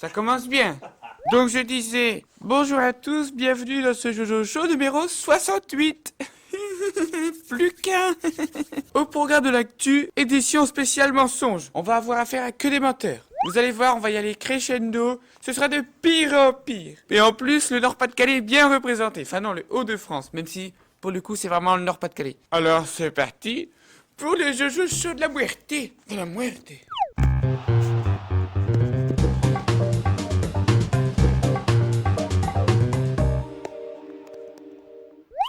Ça commence bien. Donc je disais, bonjour à tous, bienvenue dans ce Jojo Show numéro 68. Plus qu'un. Au programme de l'actu, édition spéciale mensonge. On va avoir affaire à que des menteurs. Vous allez voir, on va y aller crescendo. Ce sera de pire en pire. Et en plus, le Nord-Pas-de-Calais est bien représenté. Enfin non, le Hauts-de-France, même si pour le coup c'est vraiment le Nord-Pas-de-Calais. Alors c'est parti pour le Jojo Show de la muerte. De la muerte.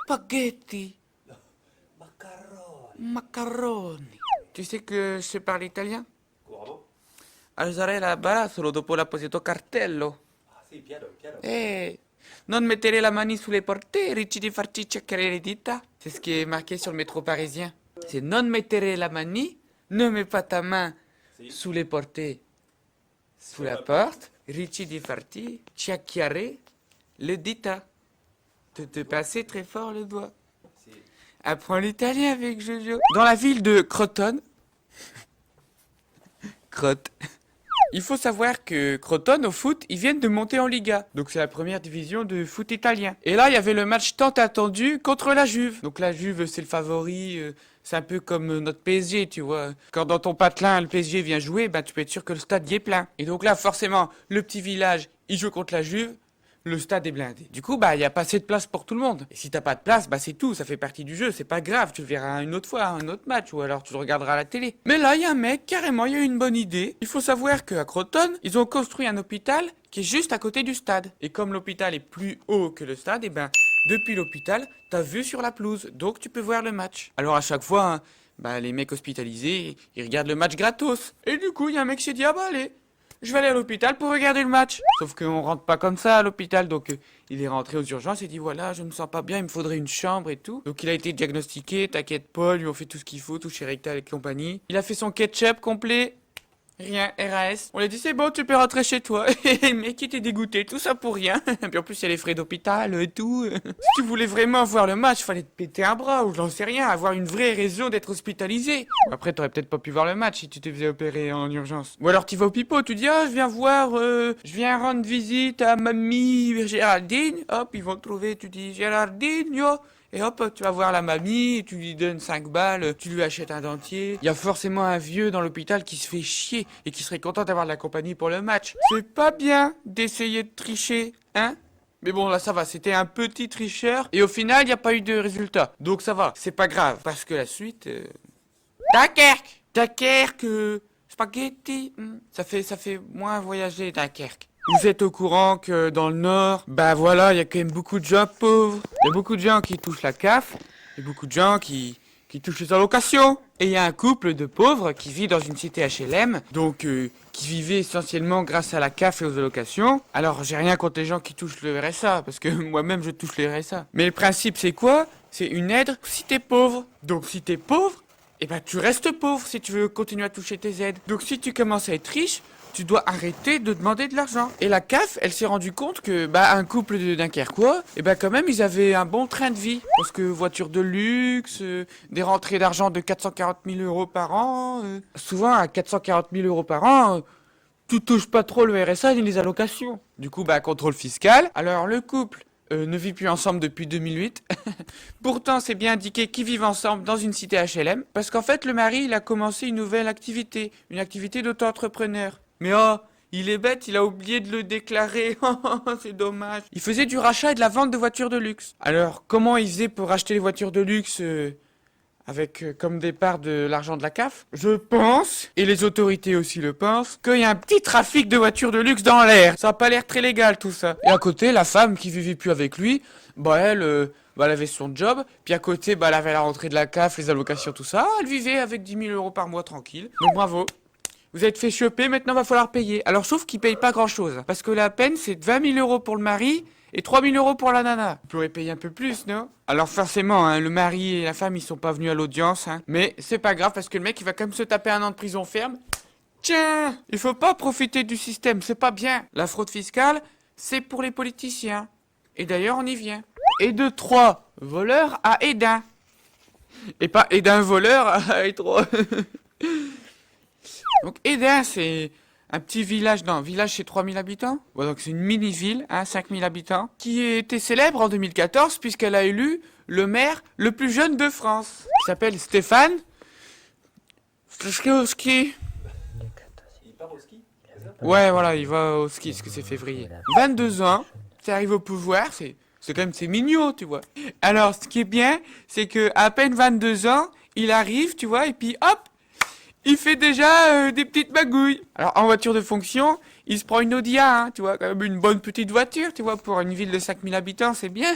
Spaghetti. Macaroni. Tu sais que je parle italien? Bravo. Alzare la barra solo dopo l'apposito cartello. Ah sì, piano, piano. Non mettere la mani sulle porte, rischi di farci ciaccare le dita. C'est ce qui est marqué sur le métro parisien. C'est non mettere la mani, ne mets pas ta main Si. sous les portes, sous la porte, rischi di farti ciacchiare le dita. De passer très fort le doigt. Si. Apprends l'italien avec Jojo. Dans la ville de Crotone. Crotte. Il faut savoir que Crotone, au foot, ils viennent de monter en Liga. Donc c'est la première division de foot italien. Et là, il y avait le match tant attendu contre la Juve. Donc la Juve, c'est le favori. C'est un peu comme notre PSG, tu vois. Quand dans ton patelin, le PSG vient jouer, ben tu peux être sûr que le stade y est plein. Et donc là, forcément, le petit village, il joue contre la Juve. Le stade est blindé. Du coup, bah, il y a pas assez de place pour tout le monde. Et si t'as pas de place, bah, c'est tout. Ça fait partie du jeu. C'est pas grave. Tu le verras une autre fois, un autre match, ou alors tu le regarderas à la télé. Mais là, il y a un mec, carrément, il y a eu une bonne idée. Il faut savoir qu'à Crotone, ils ont construit un hôpital qui est juste à côté du stade. Et comme l'hôpital est plus haut que le stade, et ben, depuis l'hôpital, t'as vue sur la pelouse. Donc, tu peux voir le match. Alors, à chaque fois, hein, bah, les mecs hospitalisés, ils regardent le match gratos. Et du coup, il y a un mec qui s'est dit, ah bah, allez. Je vais aller à l'hôpital pour regarder le match. Sauf qu'on rentre pas comme ça à l'hôpital, donc il est rentré aux urgences et dit voilà, je me sens pas bien, il me faudrait une chambre et tout. Donc il a été diagnostiqué, t'inquiète pas, lui on fait tout ce qu'il faut, toucher rectal et compagnie. Il a fait son ketchup complet. Rien, RAS. On lui a dit c'est bon, tu peux rentrer chez toi. Et le mec était dégoûté, tout ça pour rien. Puis en plus il y a les frais d'hôpital et tout. Si tu voulais vraiment voir le match, fallait te péter un bras ou j'en sais rien, avoir une vraie raison d'être hospitalisé. Après t'aurais peut-être pas pu voir le match si tu te faisais opérer en urgence. Ou alors tu vas au pipeau, tu dis ah je viens voir, je viens rendre visite à mamie Géraldine. Hop, ils vont te trouver, tu dis Géraldine, yo. Et hop, tu vas voir la mamie, tu lui donnes 5 balles, tu lui achètes un dentier. Il y a forcément un vieux dans l'hôpital qui se fait chier et qui serait content d'avoir de la compagnie pour le match. C'est pas bien d'essayer de tricher, hein? Mais bon, là ça va, c'était un petit tricheur et au final, il n'y a pas eu de résultat. Donc ça va, c'est pas grave, parce que la suite... Dunkerque! Dunkerque, spaghetti, ça fait moins voyager Dunkerque. Vous êtes au courant que dans le Nord, bah voilà, il y a quand même beaucoup de gens pauvres. Il y a beaucoup de gens qui touchent la CAF, et beaucoup de gens qui touchent les allocations. Et il y a un couple de pauvres qui vit dans une cité HLM, donc qui vivait essentiellement grâce à la CAF et aux allocations. Alors j'ai rien contre les gens qui touchent le RSA, parce que moi-même je touche le RSA. Mais le principe c'est quoi? C'est une aide si t'es pauvre. Donc si t'es pauvre, eh ben tu restes pauvre si tu veux continuer à toucher tes aides. Donc si tu commences à être riche, tu dois arrêter de demander de l'argent. Et la CAF, elle s'est rendue compte que un couple de Dunkerquois, quand même ils avaient un bon train de vie. Parce que voiture de luxe, des rentrées d'argent de 440 000 euros par an. Souvent à 440 000 euros par an, tu touches pas trop le RSA ni les allocations. Du coup, contrôle fiscal. Alors le couple ne vit plus ensemble depuis 2008. Pourtant, c'est bien indiqué qu'ils vivent ensemble dans une cité HLM. Parce qu'en fait, le mari, il a commencé une nouvelle activité. Une activité d'auto-entrepreneur. Mais oh, il est bête, il a oublié de le déclarer. C'est dommage. Il faisait du rachat et de la vente de voitures de luxe. Alors, comment il faisait pour acheter les voitures de luxe avec comme départ de l'argent de la CAF? Je pense, et les autorités aussi le pensent, qu'il y a un petit trafic de voitures de luxe dans l'air. Ça a pas l'air très légal tout ça. Et à côté, la femme qui vivait plus avec lui, elle avait son job. Puis à côté, elle avait la rentrée de la CAF, les allocations, tout ça. Elle vivait avec 10 000 euros par mois tranquille. Donc bravo. Vous êtes fait choper, maintenant va falloir payer. Alors sauf qu'ils payent pas grand chose. Parce que la peine c'est 20 000 euros pour le mari et 3 000 euros pour la nana. Vous pourrez payer un peu plus, non? Alors forcément, hein, le mari et la femme ils sont pas venus à l'audience. Hein. Mais c'est pas grave parce que le mec il va quand même se taper 1 an de prison ferme. Tiens, il faut pas profiter du système, c'est pas bien. La fraude fiscale, c'est pour les politiciens. Et d'ailleurs on y vient. Et de 3 voleurs à Edin. Et pas Edin voleur à Hétro. Donc Edin, c'est un petit village, non, village c'est 3000 habitants. Bon, donc c'est une mini-ville, hein, 5000 habitants, qui était célèbre en 2014 puisqu'elle a élu le maire le plus jeune de France. Il s'appelle Stéphane Stachkowski. Il part au ski, c'est ça? Ouais, voilà, il va au ski, parce que c'est février. 22 ans, c'est arrivé au pouvoir, c'est quand même, c'est mignon, tu vois. Alors, ce qui est bien, c'est que à peine 22 ans, il arrive, tu vois, et puis hop, il fait déjà des petites magouilles. Alors, en voiture de fonction, il se prend une Audi A, hein, tu vois, quand même une bonne petite voiture, tu vois, pour une ville de 5000 habitants, c'est bien.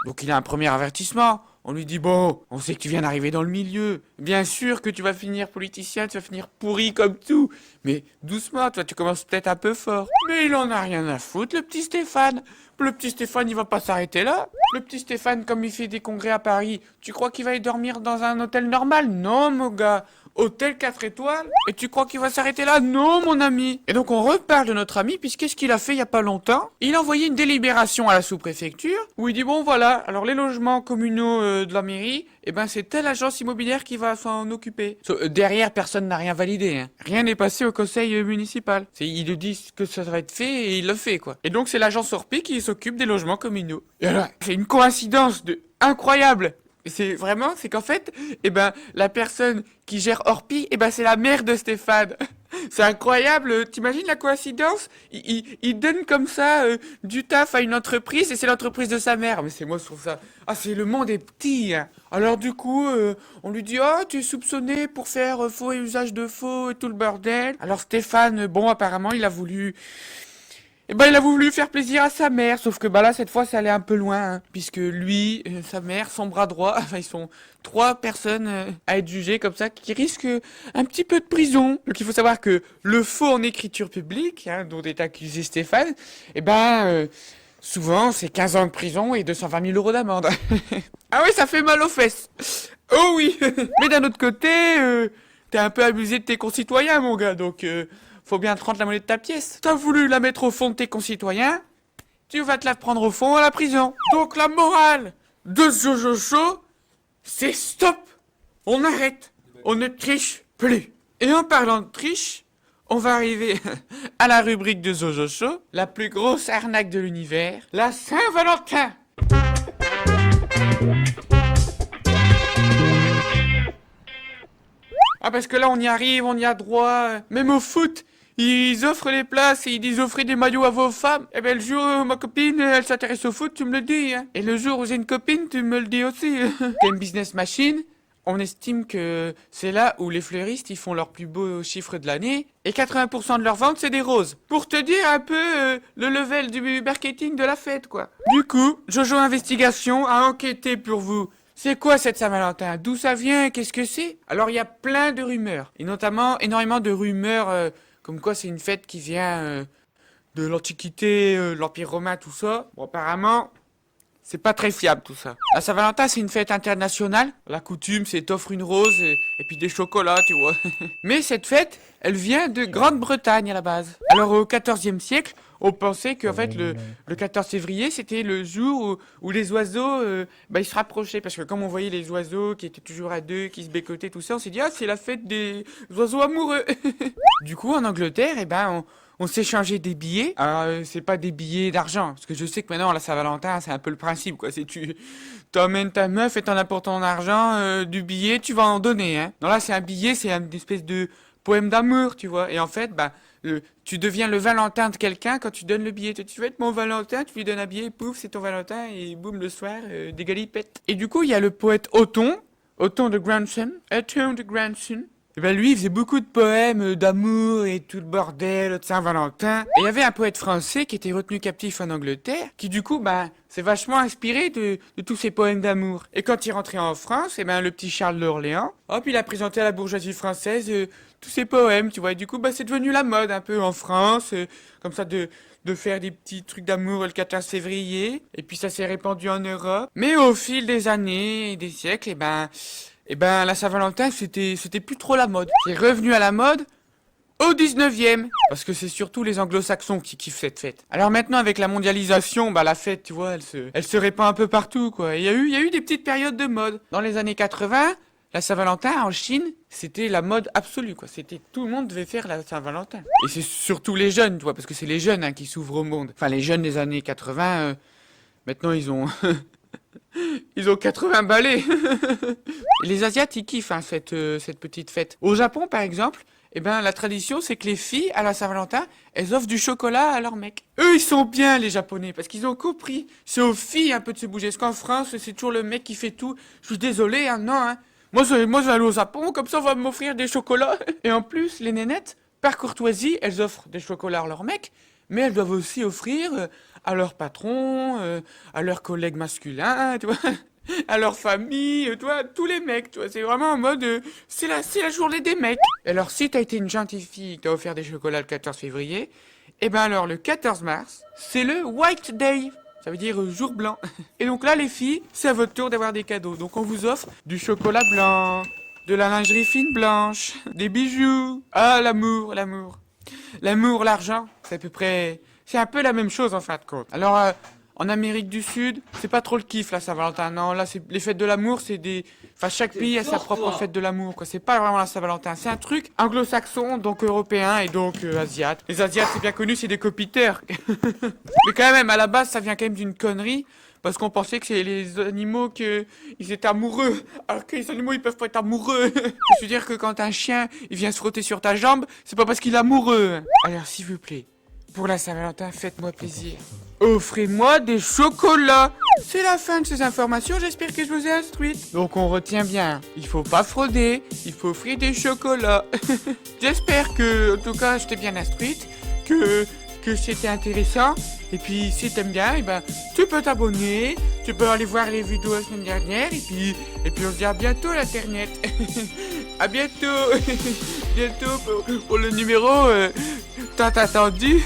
Donc, il a un premier avertissement. On lui dit, bon, on sait que tu viens d'arriver dans le milieu. Bien sûr que tu vas finir politicien, tu vas finir pourri comme tout. Mais doucement, toi, tu commences peut-être un peu fort. Mais il en a rien à foutre, le petit Stéphane. Le petit Stéphane, il va pas s'arrêter là. Le petit Stéphane, comme il fait des congrès à Paris, tu crois qu'il va y dormir dans un hôtel normal? Non, mon gars. Hôtel 4 étoiles? Et tu crois qu'il va s'arrêter là? Non, mon ami. Et donc on reparle de notre ami, puisqu'est-ce qu'il a fait il y a pas longtemps? Il a envoyé une délibération à la sous-préfecture, où il dit, bon voilà, alors les logements communaux de la mairie, eh ben c'est telle agence immobilière qui va s'en occuper. Derrière, personne n'a rien validé, hein. Rien n'est passé au conseil municipal. Ils lui disent que ça va être fait et il le fait, quoi. Et donc c'est l'agence Orpi qui s'occupe des logements communaux. Et alors, c'est une coïncidence incroyable. C'est qu'en fait, eh ben, la personne qui gère Orpi, eh ben, c'est la mère de Stéphane. C'est incroyable, t'imagines la coïncidence? Il donne comme ça du taf à une entreprise et c'est l'entreprise de sa mère. Mais c'est moi, je trouve ça. Ah, c'est le monde est petit, hein. Alors du coup, on lui dit, oh, tu es soupçonné pour faire faux et usage de faux et tout le bordel. Alors Stéphane, bon, apparemment, il a voulu faire plaisir à sa mère, sauf que bah là cette fois ça allait un peu loin, hein, puisque lui, sa mère, son bras droit, enfin ils sont 3 personnes à être jugées comme ça, qui risquent un petit peu de prison. Donc il faut savoir que le faux en écriture publique, hein, dont est accusé Stéphane, souvent c'est 15 ans de prison et 220 000 euros d'amende. Ah oui, ça fait mal aux fesses. Oh oui. Mais d'un autre côté, t'es un peu abusé de tes concitoyens, mon gars, donc faut bien te rendre la monnaie de ta pièce. T'as voulu la mettre au fond de tes concitoyens, tu vas te la prendre au fond à la prison. Donc la morale de Jojo Show, c'est stop. On arrête. On ne triche plus. Et en parlant de triche, on va arriver à la rubrique de Jojo Show, la plus grosse arnaque de l'univers, la Saint-Valentin. Ah parce que là on y arrive, on y a droit, même au foot. Ils offrent les places et ils disent offrez des maillots à vos femmes. Eh ben le jour où ma copine elle s'intéresse au foot, tu me le dis, hein. Et le jour où j'ai une copine, tu me le dis aussi. T'es une business machine. On estime que c'est là où les fleuristes ils font leur plus beau chiffre de l'année. Et 80% de leurs ventes c'est des roses. Pour te dire un peu le level du marketing de la fête, quoi. Du coup, Jojo Investigation a enquêté pour vous. C'est quoi cette Saint-Valentin? D'où ça vient? Qu'est-ce que c'est? Alors il y a plein de rumeurs. Et notamment énormément de rumeurs comme quoi c'est une fête qui vient de l'Antiquité, l'Empire romain, tout ça. Bon, apparemment, c'est pas très fiable tout ça. La Saint-Valentin, c'est une fête internationale. La coutume, c'est t'offres une rose et puis des chocolats, tu vois. Mais cette fête, elle vient de Grande-Bretagne à la base. Alors au XIVe siècle, on pensait qu'en fait le 14 février, c'était le jour où les oiseaux, ils se rapprochaient. Parce que comme on voyait les oiseaux qui étaient toujours à deux, qui se bécotaient, tout ça, on s'est dit, ah, c'est la fête des oiseaux amoureux. Du coup, en Angleterre, on s'échangeait des billets. Alors, c'est pas des billets d'argent. Parce que je sais que maintenant, la Saint-Valentin, c'est un peu le principe, quoi. C'est tu t'emmènes ta meuf et t'en apportes ton argent, du billet, tu vas en donner, hein. Non, là, c'est un billet, c'est une espèce de poème d'amour, tu vois. Et en fait, tu deviens le Valentin de quelqu'un quand tu donnes le billet. Tu veux être mon Valentin, tu lui donnes un billet, pouf, c'est ton Valentin, et boum, le soir, des galipettes. Et du coup, il y a le poète Othon de Grandson. Et ben lui, il faisait beaucoup de poèmes d'amour et tout le bordel de Saint-Valentin. Et il y avait un poète français qui était retenu captif en Angleterre, qui du coup, s'est vachement inspiré de tous ces poèmes d'amour. Et quand il rentrait en France, le petit Charles d'Orléans, hop, il a présenté à la bourgeoisie française tous ces poèmes, tu vois. Et du coup, c'est devenu la mode un peu en France, comme ça de faire des petits trucs d'amour le 14 février. Et puis ça s'est répandu en Europe. Mais au fil des années et des siècles, la Saint-Valentin, c'était plus trop la mode. C'est revenu à la mode au 19e. Parce que c'est surtout les anglo-saxons qui kiffent cette fête. Alors maintenant, avec la mondialisation, la fête, tu vois, elle se répand un peu partout, quoi. Il y a eu des petites périodes de mode. Dans les années 80, la Saint-Valentin en Chine, c'était la mode absolue, quoi. C'était tout le monde devait faire la Saint-Valentin. Et c'est surtout les jeunes, tu vois, parce que c'est les jeunes qui s'ouvrent au monde. Enfin, les jeunes des années 80, maintenant ils ont ils ont 80 balais. Et les Asiates, ils kiffent cette petite fête. Au Japon, par exemple, eh ben la tradition, c'est que les filles à la Saint-Valentin, elles offrent du chocolat à leurs mecs. Eux, ils sont bien les Japonais parce qu'ils ont compris. C'est aux filles un peu de se bouger. Parce qu'en France, c'est toujours le mec qui fait tout. Je suis désolé, non. Moi, je vais aller au Japon, comme ça, on va m'offrir des chocolats. Et en plus, les nénettes, par courtoisie, elles offrent des chocolats à leurs mecs, mais elles doivent aussi offrir à leur patron, à leurs collègues masculins, tu vois, à leur famille, tu vois, tous les mecs, tu vois. C'est vraiment en mode, c'est la journée des mecs. Et alors, si t'as été une gentille fille, t'as offert des chocolats le 14 février, et ben alors, le 14 mars, c'est le White Day. Ça veut dire jour blanc. Et donc là, les filles, c'est à votre tour d'avoir des cadeaux. Donc on vous offre du chocolat blanc, de la lingerie fine blanche, des bijoux. Ah, l'amour. L'amour, l'argent, c'est à peu près... C'est un peu la même chose en fin de compte. Alors, en Amérique du Sud, c'est pas trop le kiff, là, Saint-Valentin. Non, là, c'est les fêtes de l'amour, c'est des... Enfin, chaque pays a sa propre fête de l'amour, quoi. C'est pas vraiment la Saint-Valentin. C'est un truc anglo-saxon, donc européen et donc asiate. Les Asiates, c'est bien connu, c'est des copiteurs. Mais quand même, à la base, ça vient quand même d'une connerie. Parce qu'on pensait que c'est les animaux ils étaient amoureux. Alors que les animaux, ils peuvent pas être amoureux. Je veux dire que quand un chien, il vient se frotter sur ta jambe, c'est pas parce qu'il est amoureux. Alors, s'il vous plaît, pour la Saint-Valentin, faites-moi plaisir. Offrez-moi des chocolats. C'est la fin de ces informations, j'espère que je vous ai instruite. Donc on retient bien, il faut pas frauder, il faut offrir des chocolats. J'espère que, en tout cas, je t'ai bien instruite, que c'était intéressant. Et puis si t'aimes bien, eh ben, tu peux t'abonner, tu peux aller voir les vidéos la semaine dernière, et puis on se dit à bientôt l'internet. À bientôt. Bientôt pour le numéro tant attendu.